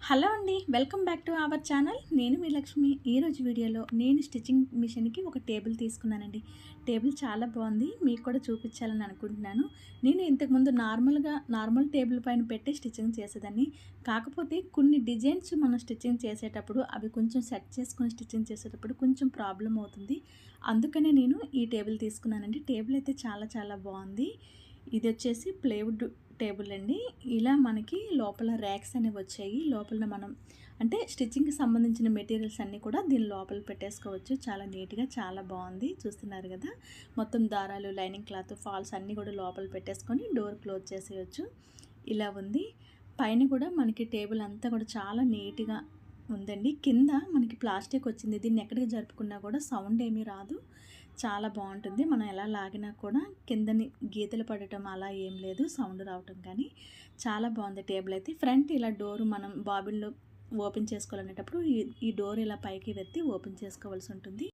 Hello అండి. Welcome back to our channel. నేను మీ లక్ష్మి. ఈరోజు వీడియోలో నేను స్టిచ్చింగ్ మిషన్‌కి ఒక టేబుల్ తీసుకున్నానండి. టేబుల్ చాలా బాగుంది. మీకు కూడా చూపించాలని అనుకుంటున్నాను. నేను ఇంతకుముందు నార్మల్ టేబుల్ పైన పెట్టి స్టిచ్చింగ్ చేసేదాన్ని. కాకపోతే కొన్ని డిజైన్స్ మనం స్టిచ్చింగ్ చేసేటప్పుడు అవి కొంచెం సెట్ చేసుకొని స్టిచ్చింగ్ చేసేటప్పుడు కొంచెం ప్రాబ్లమ్ అవుతుంది. అందుకనే నేను ఈ టేబుల్ తీసుకున్నానండి. టేబుల్ అయితే చాలా చాలా బాగుంది. ఇదొచ్చేసి ప్లైవుడ్ టేబుల్ అండి. ఇలా మనకి లోపల ర్యాక్స్ అనేవి వచ్చాయి. లోపల మనం అంటే స్టిచ్చింగ్‌కి సంబంధించిన మెటీరియల్స్ అన్నీ కూడా దీని లోపల పెట్టేసుకోవచ్చు. చాలా నీట్‌గా చాలా బాగుంది. చూస్తున్నారు కదా! మొత్తం దారాలు, లైనింగ్ క్లాత్, ఫాల్స్ అన్నీ కూడా లోపల పెట్టేసుకొని డోర్ క్లోజ్ చేసేయొచ్చు. ఇలా ఉంది. పైన కూడా మనకి టేబుల్ అంతా కూడా చాలా నీట్‌గా ఉందండి. కింద మనకి ప్లాస్టిక్ వచ్చింది. దీన్ని ఎక్కడికి జరుపుకున్నా కూడా సౌండ్ ఏమీ రాదు. చాలా బాగుంటుంది. మనం ఎలా లాగినా కూడా కిందని గీతలు పడటం అలా ఏం లేదు. సౌండ్ రావటం కానీ చాలా బాగుంది టేబుల్ అయితే. ఫ్రంట్ ఇలా డోరు మనం బాబిన్‌లో ఓపెన్ చేసుకోవాలనేటప్పుడు ఈ డోర్ ఇలా పైకి వెత్తి ఓపెన్ చేసుకోవాల్సి ఉంటుంది.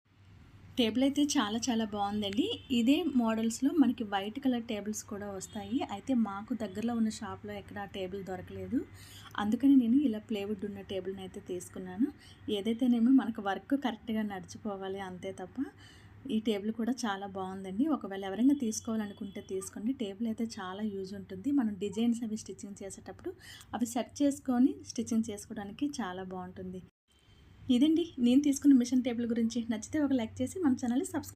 టేబుల్ అయితే చాలా చాలా బాగుందండి. ఇదే మోడల్స్‌లో మనకి వైట్ కలర్ టేబుల్స్ కూడా వస్తాయి. అయితే మాకు దగ్గరలో ఉన్న షాప్‌లో ఎక్కడ ఆ టేబుల్ దొరకలేదు. అందుకని నేను ఇలా ప్లైవుడ్ ఉన్న టేబుల్‌ని అయితే తీసుకున్నాను. ఏదైతేనేమో మనకు వర్క్ కరెక్ట్‌గా నడిచిపోవాలి అంతే తప్ప ఈ టేబుల్ కూడా చాలా బాగుందండి. ఒకవేళ ఎవరైనా తీసుకోవాలనుకుంటే తీసుకోండి. టేబుల్ అయితే చాలా యూజ్ ఉంటుంది. మనం డిజైన్స్ అవి స్టిచ్చింగ్ చేసేటప్పుడు అవి సెట్ చేసుకొని స్టిచ్చింగ్ చేసుకోవడానికి చాలా బాగుంటుంది. ఇదండి నేను తీసుకున్న మిషన్ టేబుల్ గురించి. నచ్చితే ఒక లైక్ చేసి మన ఛానల్‌ని సబ్స్క్రైబ్